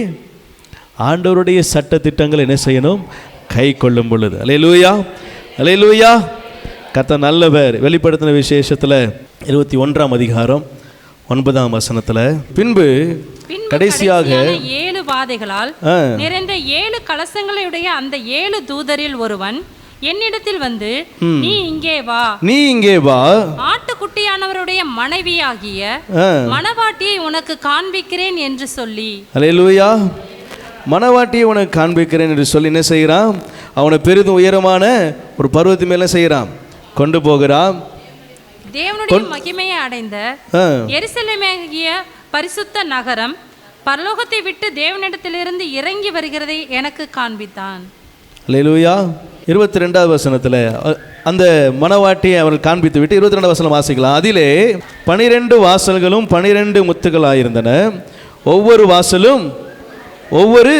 ஆண்டவருடைய சட்ட திட்டங்கள் என்ன செய்யணும்? கை கொள்ளும் பொழுது. அல்லேலூயா, அல்லேலூயா. கர்த்தர் நல்லவர். வெளிப்படுத்தின விசேஷத்தில் 21ஆம் அதிகாரம் 9ஆம் வசனத்தில், பின்பு கடைசியாக 7 வாதைகளால் நிறைந்த 7 கலசங்களுடைய அந்த 7 தூதரில் ஒருவன் என்னிடத்தில் வந்து, நீ இங்கே வா, ஆட்டுக்குட்டியானவருடைய மனைவியாகிய மணவாட்டியை உனக்கு காண்பிக்கிறேன் என்று சொல்லி. அல்லேலூயா. மணவாட்டியை உனக்கு காண்பிக்கிறேன் என்று சொல்லி என்ன செய்கிறான்? அவனை பெரிதும் உயரமான ஒரு பர்வத்து மேல செய்கிறான், கொண்டு போகிறான். தேவனுடைய மகிமையை அடைந்த எருசலேமாகிய பரிசுத்த நகரம் பரலோகத்தை விட்டு தேவனிடத்திலிருந்து இறங்கி வருகிறதை எனக்கு காண்பித்தான். அல்லேலூயா. 22வது வசனத்தில் அந்த மணவாட்டியை அவர்கள் காண்பித்து விட்டு 22வது வசனம் வாசிக்கலாம். அதிலே 12 வாசல்களும் 12 முத்துகளாயிருந்தன. ஒவ்வொரு வாசலும் ஒவ்வொரு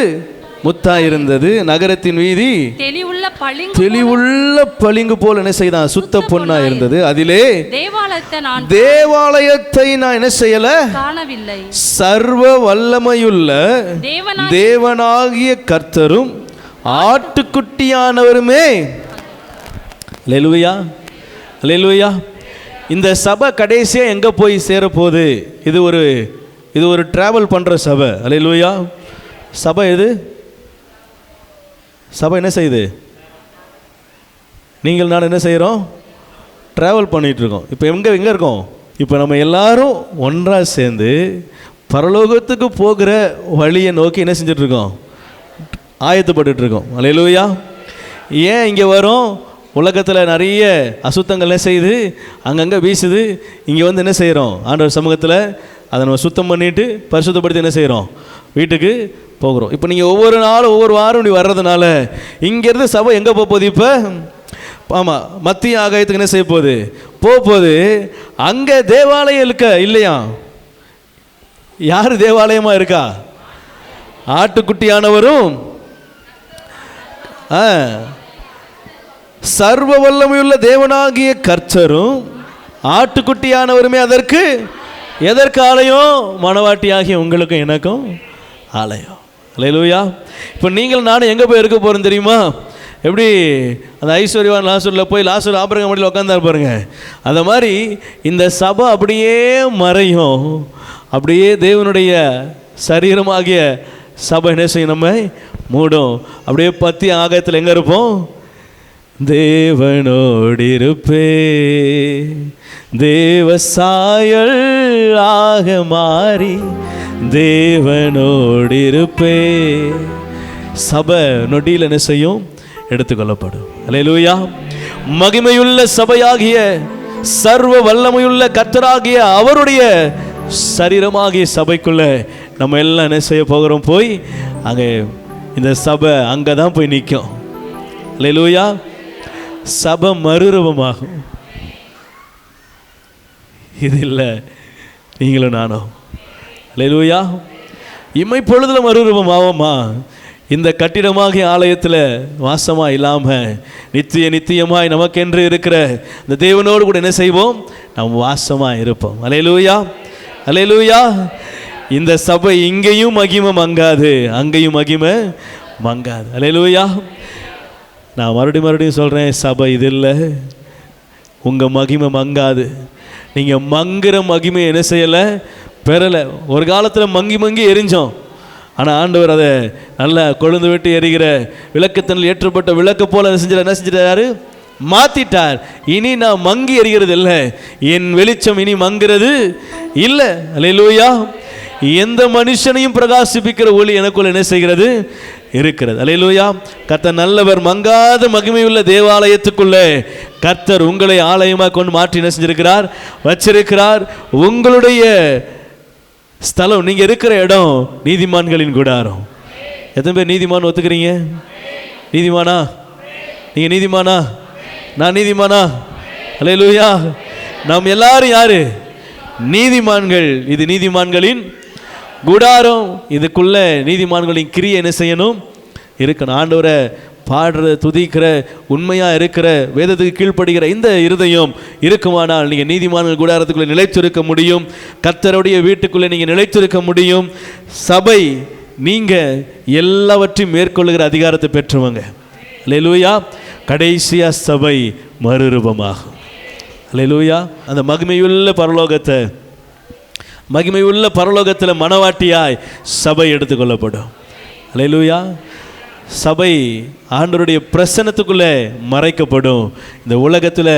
முத்தாயிருந்தது. நகரத்தின் வீதி தெளிவுள்ள பளிங்கு போல் என்ன செய்தான்? சுத்த பொன்னா இருந்தது. அதிலே தேவாலயத்தை நான் என்ன செய்யல? காணவில்லை. சர்வ வல்லமையுள்ள தேவனாகிய கர்த்தரும் ஆட்டுக்குட்டியானவருமே. அல்லேலூயா, அல்லேலூயா. இந்த சபை கடைசியா எங்க போய் சேரப்போகுது? இது ஒரு டிராவல் பண்ற சபை. அல்லேலூயா. சபை எது? சபை என்ன செய்யுது? நீங்கள் நான் என்ன செய்கிறோம்? ட்ராவல் பண்ணிகிட்ருக்கோம். இப்போ எங்கே இருக்கோம்? இப்போ நம்ம எல்லாரும் ஒன்றாக சேர்ந்து பரலோகத்துக்கு போகிற வழியை நோக்கி என்ன செஞ்சிட்ருக்கோம்? ஆயத்தப்பட்டுருக்கோம். அல்லேலூயா. ஏன் இங்கே வரோம்? உலகத்தில் நிறைய அசுத்தங்கள் என்ன செய்யுது? அங்கங்கே வீசுது. இங்கே என்ன செய்கிறோம்? ஆண்டவர் சமூகத்தில் அதை நம்ம சுத்தம் பண்ணிவிட்டு பரிசுத்தப்படுத்தி என்ன செய்கிறோம், வீட்டுக்கு போகிறோம். இப்போ நீங்கள் ஒவ்வொரு நாளும் ஒவ்வொரு வாரம் இப்படி வர்றதுனால இங்கேருந்து சபை எங்கே போகுது? இப்போ ஆமாம், மத்திய ஆகாயத்துக்கு என்ன செய்ய போகுது? போகுது. அங்கே தேவாலயம் இருக்க இல்லையா? யார் தேவாலயமாக இருக்கா? ஆட்டுக்குட்டியானவரும் சர்வ வல்லமையுள்ள தேவனாகிய கர்த்தரும் ஆட்டுக்குட்டியானவருமே எதற்கு ஆலயம்? மணவாட்டியாகிய உங்களுக்கும் எனக்கும் ஆலயம். அல்லேலூயா. இப்போ நீங்கள் நானும் எங்கே போய் இருக்க போகிறோம் தெரியுமா? எப்படி அந்த ஐஸ்வர்யவான் லாசரில் போய் லாசர் ஆபிரகாம் மடியில் உட்காந்தாரு பாருங்க, அந்த மாதிரி இந்த சபை அப்படியே மறையும். அப்படியே தேவனுடைய சரீரமாகிய சபை என்ன செய்யும்? நம்ம மூடும். அப்படியே பத்தி ஆகாயத்தில் எங்கே இருப்போம்? தேவனோடு இருப்பே, தேவ சாயல் ஆக மாறி தேவனோடு இருப்பே. சபை நொடியில் என்ன செய்யும்? எடுத்துக்கொள்ளப்படும். அல்லேலூயா. மகிமையுள்ள சபையாகிய சர்வ வல்லமையுள்ள கர்த்தராகிய அவருடைய சரீரமாகிய சபைக்குள்ள நம்ம எல்லாம் என்ன செய்ய போகிறோம்? போய் அங்கே இந்த சபை அங்கே தான் போய் நிற்கும். அல்லேலூயா. சபை மறுரூபமாகும். இது இல்லை நீங்களும் நானும். அல்லேலூயா. இம்மை பொழுதுல மறுரூபம் ஆவோமா? இந்த கட்டிடமாகிய ஆலயத்தில் வாசமாக இல்லாமல் நித்தியமாய் நமக்கென்று இருக்கிற இந்த தேவனோடு கூட என்ன செய்வோம்? நாம் வாசமாக இருப்போம். அல்லேலூயா. அல்லேலூயா. இந்த சபை இங்கேயும் மகிமை மங்காது, அங்கேயும் மகிமை மங்காது. அல்லேலூயா. நான் மறுபடியும் சொல்கிறேன், சபை இது இல்லை, உங்கள் மகிமை மங்காது. நீங்கள் மங்குற மகிமை என்ன செய்யலை? பெறலை. ஒரு காலத்தில் மங்கி எரிஞ்சோம். ஆனால் ஆண்டவர் அதை நல்லா கொழுந்து விட்டு எரிகிற விளக்கத்தினால் ஏற்றப்பட்ட விளக்கு போல என்ன செஞ்சிட்டாரு? மாற்றிட்டார். இனி நான் மங்கி எரிகிறது இல்லை, என் வெளிச்சம் இனி மங்குறது இல்லை. அல்லேலூயா. எந்த மனுஷனையும் பிரகாசிப்பிக்கிற ஒளி எனக்குள்ள என்ன செய்கிறது? இருக்கிறது. அல்லேலூயா. கர்த்தர் நல்லவர். மங்காத மகிமையுள்ள தேவாலயத்துக்குள்ளே கர்த்தர் உங்களை ஆலயமாக கொண்டு மாற்றி என்ன செஞ்சிருக்கிறார்? வச்சிருக்கிறார். உங்களுடைய ஸ்தலம், நீங்கள் இருக்கிற இடம் நீதிமான்களின் கூடாரம். எத்தனை பேர் நீதிமான் ஒத்துக்கிறீங்க? நீதிமானா? நீங்கள் நீதிமானா? நான் நீதிமானா? அல்லேலூயா. நாம் எல்லாரும் யாரு? நீதிமான்கள். இது நீதிமான்களின் கூடாரம். இதுக்குள்ள நீதிமான்களின் கிரியை என்ன செய்யணும்? இருக்கணும். ஆண்டவரை பாடுற, துதிக்கிற, உண்மையாக இருக்கிற, வேதத்துக்கு கீழ்ப்படுகிற இந்த இருதயம் இருக்குமானால் நீங்கள் நீதிமான்கள் கூடாரத்துக்குள்ளே நிலைத்திருக்க முடியும். கர்த்தருடைய வீட்டுக்குள்ளே நீங்கள் நிலைத்திருக்க முடியும். சபை, நீங்கள் எல்லாவற்றையும் மேற்கொள்ளுகிற அதிகாரத்தை பெற்றவங்க. அல்லேலூயா. கடைசியாக சபை மறுரூபமாகும். அல்லேலூயா. அந்த மகிமையுள்ள பரலோகத்தில் மணவாட்டியாய் சபை எடுத்துக்கொள்ளப்படும். அல்லேலூயா. சபை ஆண்டவருடைய பிரசன்னத்துக்குள்ளே மறைக்கப்படும். இந்த உலகத்தில்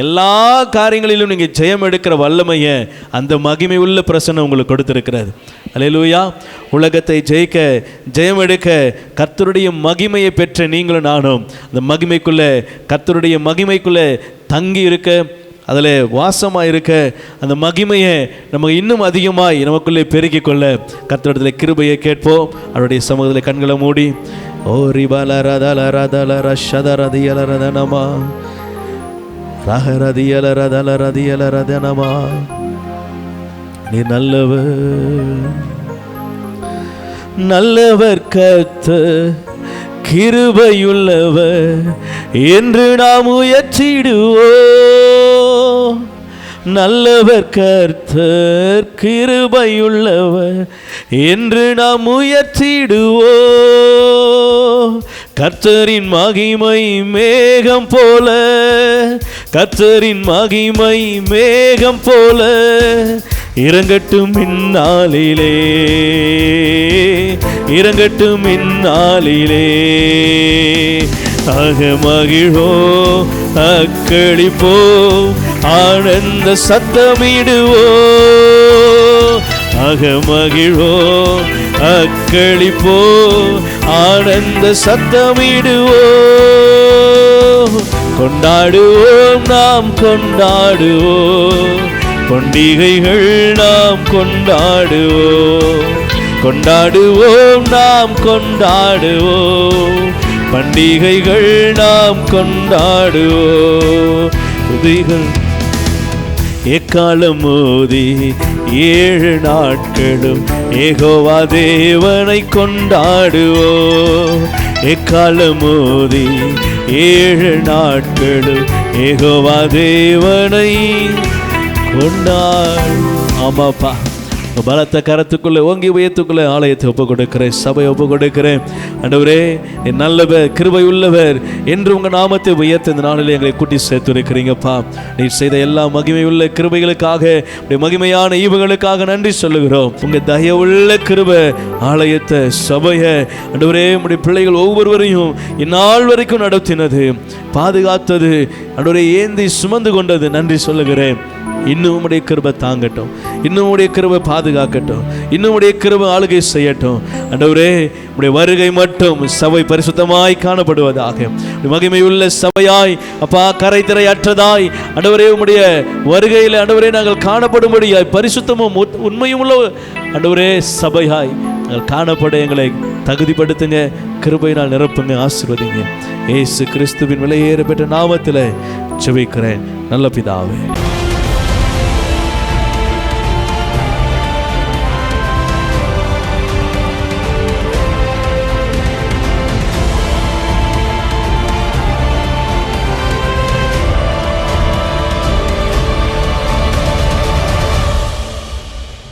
எல்லா காரியங்களிலும் நீங்கள் ஜெயம் எடுக்கிற வல்லமையை அந்த மகிமை உள்ள பிரசன்னம் உங்களுக்கு கொடுத்திருக்கிறது. அல்லேலூயா. உலகத்தை ஜெயிக்க, ஜெயம் எடுக்க கர்த்தருடைய மகிமையை பெற்ற நீங்களும் நானும் அந்த மகிமைக்குள்ளே, கர்த்தருடைய மகிமைக்குள்ளே தங்கி இருக்க, அதில் வாசமாக இருக்க, அந்த மகிமையை நமக்கு இன்னும் அதிகமாய் நமக்குள்ளே பெருக்கிக் கொள்ள கர்த்தரிடத்தில் கிருபையை கேட்போம். அவருடைய சமூகத்தில் கண்களை மூடி ஓ ரிபல ரதல ரதல ரஷத ரதியல ரதனமா ரஹ ரதியல ரதல ரதியல ரதனமா. நீ நல்லவர் கர்த்தர், கிருபையுள்ளவர் என்று நாம் உயர்த்திடுவோம். நல்லவர் கர்த்தர், கிருபையுள்ளவர் என்று நாம் உயர்த்திடுவோம். கர்த்தரின் மகிமை மேகம் போல, கர்த்தரின் மகிமை மேகம் போல இறங்கட்டும் இந்நாளிலே, இறங்கட்டும் இந்நாளிலே. ஆக மகிழ்வோ, அக்களிப்போ, ஆனந்த சத்தமிடுவோ. ஆக மகிழ்வோ, அக்களிப்போ, ஆனந்த சத்தமிடுவோ. கொண்டாடுவோம், நாம் கொண்டாடுவோம், பண்டிகைகள் நாம் கொண்டாடுவோம், கொண்டாடுவோம், நாம் கொண்டாடுவோம். பண்டிகைகள் நாம் கொண்டாடுவோம். துதிகள் எக்காலம் மோதி 7 நாட்களும் யெகோவா தேவனை கொண்டாடுவோம். எக்காலம் மோதி 7 நாட்களும் யெகோவா தேவனை கொண்டாடு. ஆமாப்பா, பலத்த கரத்துக்குள்ளே ஓங்கி உயரத்துக்குள்ளே ஆலயத்தை ஒப்பு கொடுக்கிறேன், சபையை ஒப்பு கொடுக்கிறேன். ஆண்டவரே, என் நல்லவர், கிருபை உள்ளவர் என்று உங்கள் நாமத்தை உயர்த்த இந்த நாளில் எங்களை கூட்டி சேர்த்து இருக்கிறீங்கப்பா. நீர் செய்த எல்லா மகிமையுள்ள கிருபைகளுக்காக, மகிமையான ஈவுகளுக்காக நன்றி சொல்லுகிறோம். உங்கள் தயவுள்ள கிருபை ஆலயத்தை, சபையை, ஆண்டவரே, உடைய பிள்ளைகள் ஒவ்வொருவரையும் இந்நாள் வரைக்கும் நடத்தினது, பாதுகாத்தது, ஆண்டவரே, ஏந்தி சுமந்து கொண்டது, நன்றி சொல்லுகிறேன். இன்னும் உடைய கிருபை தாங்கட்டும், இன்னும் உடைய கிருபை பாதுகாக்கட்டும், இன்னும் உடைய கிருபை ஆளுகை செய்யட்டும். ஆண்டவரே, உடைய வருகை மட்டும் சபை பரிசுத்தமாய் காணப்படுவதாக, மகிமையுள்ள சபையாய் அப்பா, கரைதிரை அற்றதாய் ஆண்டவரே, உம்முடைய வருகையில் ஆண்டவரே நாங்கள் காணப்படும்படியாய் பரிசுத்தமும் உண்மையும் உள்ள ஆண்டவரே சபையாய் நாங்கள் காணப்பட எங்களை தகுதிப்படுத்துங்க, கிருபையினால் நிரப்புங்க, ஆசீர்வதிங்க. இயேசு கிறிஸ்துவின் விலையேற பெற்ற நாமத்தில் ஜெபிக்கிறேன் நல்ல பிதாவே.